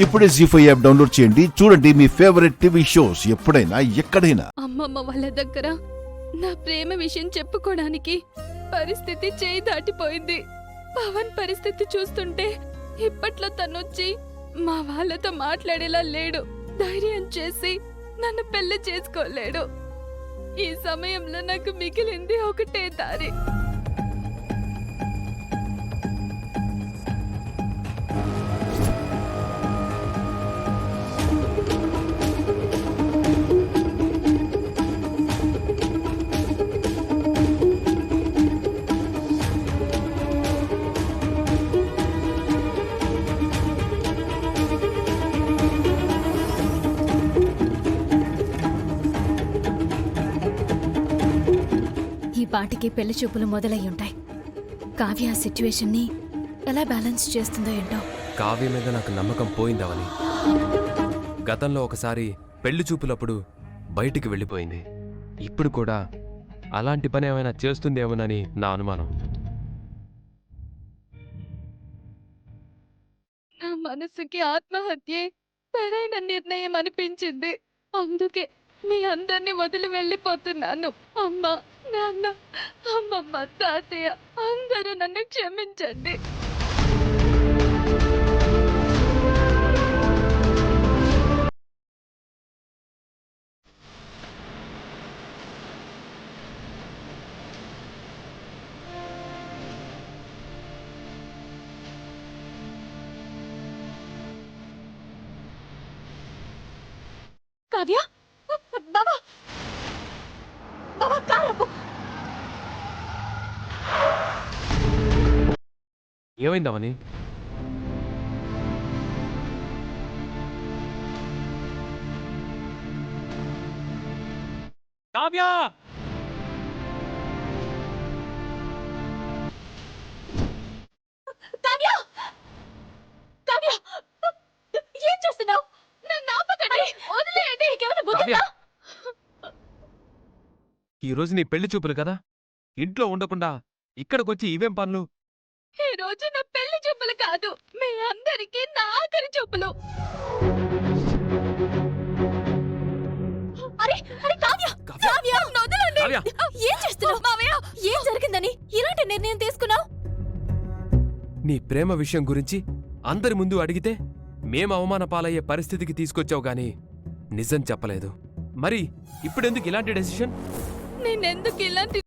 ఇప్పుడే జీ5 app download చేయండి. చూడండి మీ ఫేవరెట్ టీవీ షోస్ ఎప్పుడైనా ఎక్కడైనా. అమ్మమ్మ వాళ్ళ దగ్గర నా ప్రేమ విషయం చెప్పుకోవడానికి పరిస్థితి చేయి దాటిపోయింది. పవన్ పరిస్థితి చూస్తుంటే ఇప్పట్లో తనొచ్చి మా వాళ్ళతో మాట్లాడేలా లేడు. ధైర్యం చేసి నన్ను పెళ్లి చేసుకోలేడు. ఈ సమయంలో నాకు మిగిలింది ఒకటే దారి. ఈ పాటికి పెళ్లి చూపులు మొదలయ్యుంటాయి. కావ్య ఆ సిచ్యువేషన్ని ఎలా బ్యాలెన్స్ చేస్తుందో ఏంటో. కావ్య మీద నాకు నమ్మకం పోయిందవని. గతంలో ఒకసారి పెళ్లి చూపులప్పుడు బయటికి వెళ్ళిపోయింది. ఇప్పుడు కూడా అలాంటి పని ఏమైనా చేస్తుందేమోనని నా అనుమానం. నా మనసుకి ఆత్మహత్యే సరైన నిర్ణయం అనిపించింది. అందుకే మీ అందరినీ వదిలి వెళ్ళిపోతున్నాను. అమ్మ, నాన్న, అమ్మమ్మ, తాతయ్య అందరూ నన్ను క్షమించండి. కావ్య, బాబా, బాబా కారపు. ఏమైందవని? కావ్య! కావ్య! కావ్య! ఏం చేస్తున్నావు? నన్ను ఆపకండి, వదిలేయండి. నీకేమైనా బుద్ధిందా? ఈ రోజు నీ పెళ్లి చూపులు కదా, ఇంట్లో ఉండకుండా ఇక్కడికొచ్చి ఇవేం పనులు? ఈ రోజు నా పెళ్లి చూపులు కాదు, మీ అందరికీ నా ఆఖరి చూపులు. అరే అరే కావ్య! కావ్య, నన్ను వదలండి. కావ్య! ఏం చేస్తున్నావు మావయ్య? ఏం జరిగిందని ఇలాంటి నిర్ణయం తీసుకున్నావు? నీ ప్రేమ విషయం గురించి అందరి ముందు అడిగితే మేం అవమాన పాలయ్యే పరిస్థితికి తీసుకొచ్చావు గాని నిజం చెప్పలేదు. మరి ఇప్పుడెందుకు ఇలాంటి డెసిషన్? నేనెందుకు ఇలాంటి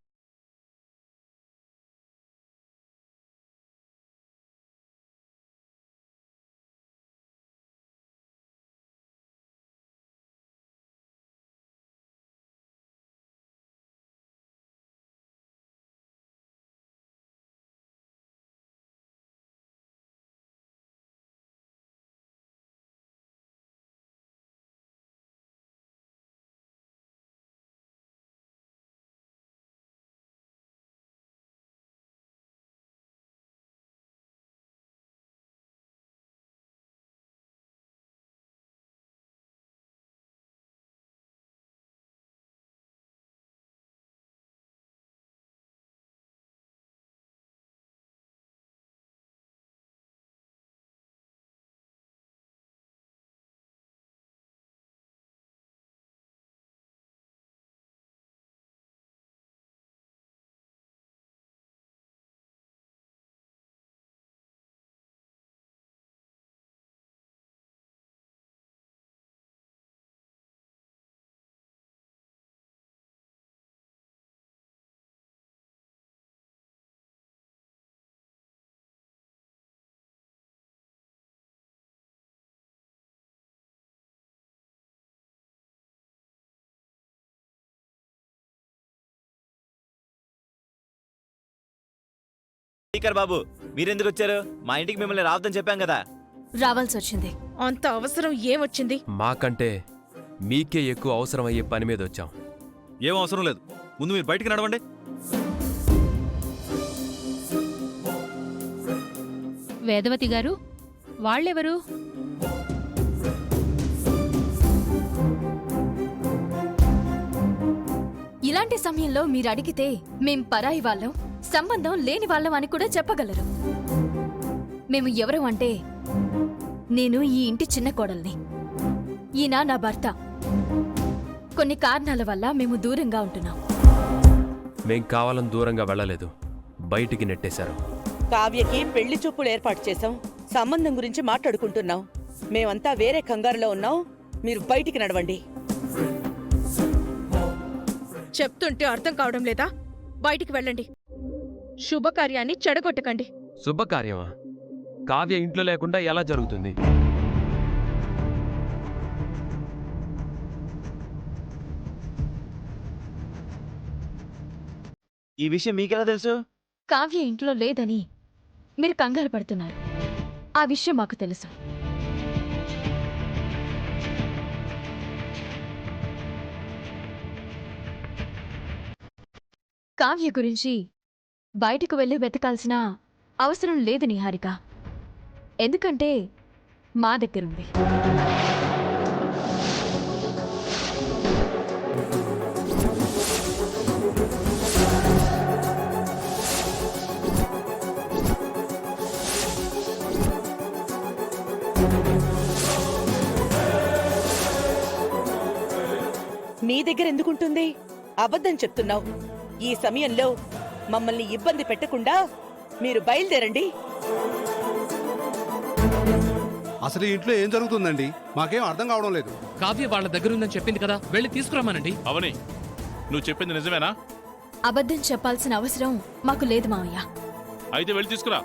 స్పీకర్ బాబు, మీరెందుకు వచ్చారు? మా ఇంటికి మిమ్మల్ని రావద్దని చెప్పాం కదా. రావాల్సి వచ్చింది. అంత అవసరం ఏమొచ్చింది? మాకంటే మీకే ఎక్కువ అవసరం అయ్యే పని మీద వచ్చాం. ఏం అవసరం లేదు, ముందు మీరు బయటికి నడవండి. వేదవతి గారు, వాళ్ళెవరు? ఇలాంటి సమయంలో మీరు అడిగితే మేం పరాయి వాళ్ళం, సంబంధం లేని వాళ్ళం అని కూడా చెప్పగలరు. మేము ఎవరు అంటే నేను ఈ ఇంటి చిన్న కోడల్ని. ఈయన నా భర్త. కొన్ని కారణాల వల్ల మేము దూరంగా ఉంటున్నాం. మేం కావాలని దూరంగా వెళ్ళలేదు, బయటికి నెట్టేశారు. కావ్యకి పెళ్లి చూపులు ఏర్పాటు చేశాం. సంబంధం గురించి మాట్లాడుకుంటున్నాం. మేమంతా వేరే కంగారులో ఉన్నాం. మీరు బయటికి నడవండి. చెప్తుంటే అర్థం కావడం లేదా? బయటికి వెళ్ళండి. శుభకార్యాన్ని చెడగొట్టకండి. శుభకార్యమా? కావ్య ఇంట్లో లేకుండా ఎలా జరుగుతుంది? ఈ విషయం మీకెలా తెలుసు? కావ్య ఇంట్లో లేదని మీరు కంగారు పడుతున్నారు. ఆ విషయం మాకు తెలుసు. కావ్య గురించి బయటకు వెళ్ళి వెతకాల్సిన అవసరం లేదు నిహారిక. ఎందుకంటే మా దగ్గరుంది. నీ దగ్గర ఎందుకుంటుంది? అబద్ధం చెప్తున్నావు. ఈ సమయంలో మమ్మల్ని ఇబ్బంది పెట్టకుండా మీరు బయలుదేరండి. అసలు ఈ ఇంట్లో ఏం జరుగుతుందండి? మాకేం అర్థం కావడం లేదు. కావ్య వాళ్ళ దగ్గర ఉందని చెప్పింది కదా, వెళ్ళి తీసుకురమ్మానండి. అవని, నువ్వు చెప్పింది నిజమేనా? అబద్ధం చెప్పాల్సిన అవసరం మాకు లేదు మావయ్య. అయితే వెళ్ళి తీసుకురా.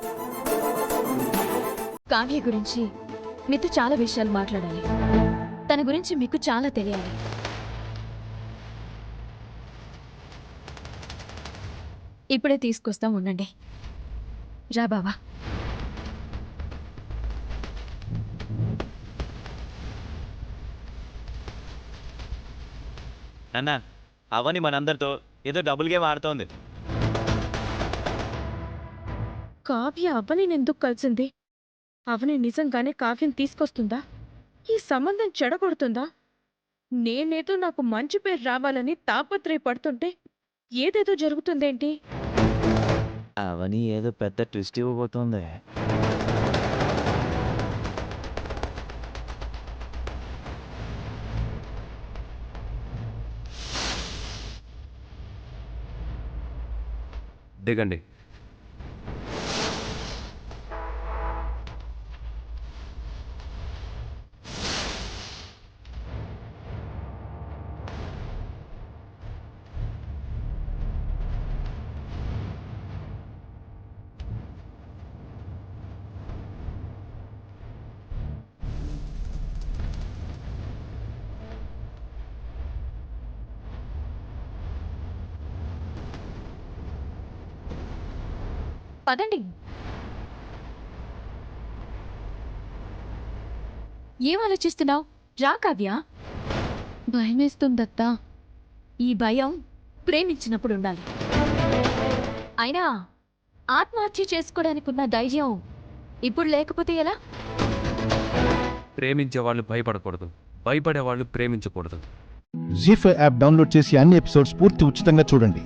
కావ్య గురించి మీతో చాలా విషయాలు మాట్లాడాలి. తన గురించి మీకు చాలా తెలియాలి. ఇప్పుడే తీసుకొస్తాం, ఉండండి. రా బావా. అన్నా, అవని మనందరితో ఏదో డబుల్ గేమ్ ఆడుతోంది. కావ్య అవనిని ఎందుకు కలిసింది? అవని నిజంగానే కావ్యం తీసుకొస్తుందా? ఈ సంబంధం చెడగొడుతుందా? నేనేదో నాకు మంచి పేరు రావాలని తాపత్రయపడుతుంటే ఏదేదో జరుగుతుందేంటి? అవని ఏదో పెద్ద ట్విస్ట్ ఇవ్వబోతోంది. దిగండి. పదండి. ఏం ఆలోచిస్తున్నావు? రా కావ్య. భయమేస్తుందత్తా. ఈ భయం ప్రేమించినప్పుడు ఉండాలి. అయినా ఆత్మహత్య చేసుకోవడానికి ఉన్న ధైర్యం ఇప్పుడు లేకపోతే ఎలా? ప్రేమించే వాళ్ళు భయపడకూడదు, భయపడే వాళ్ళు ప్రేమించకూడదు. జీ5 యాప్ డౌన్లోడ్ చేసి అన్ని ఎపిసోడ్స్ పూర్తి ఉచితంగా చూడండి.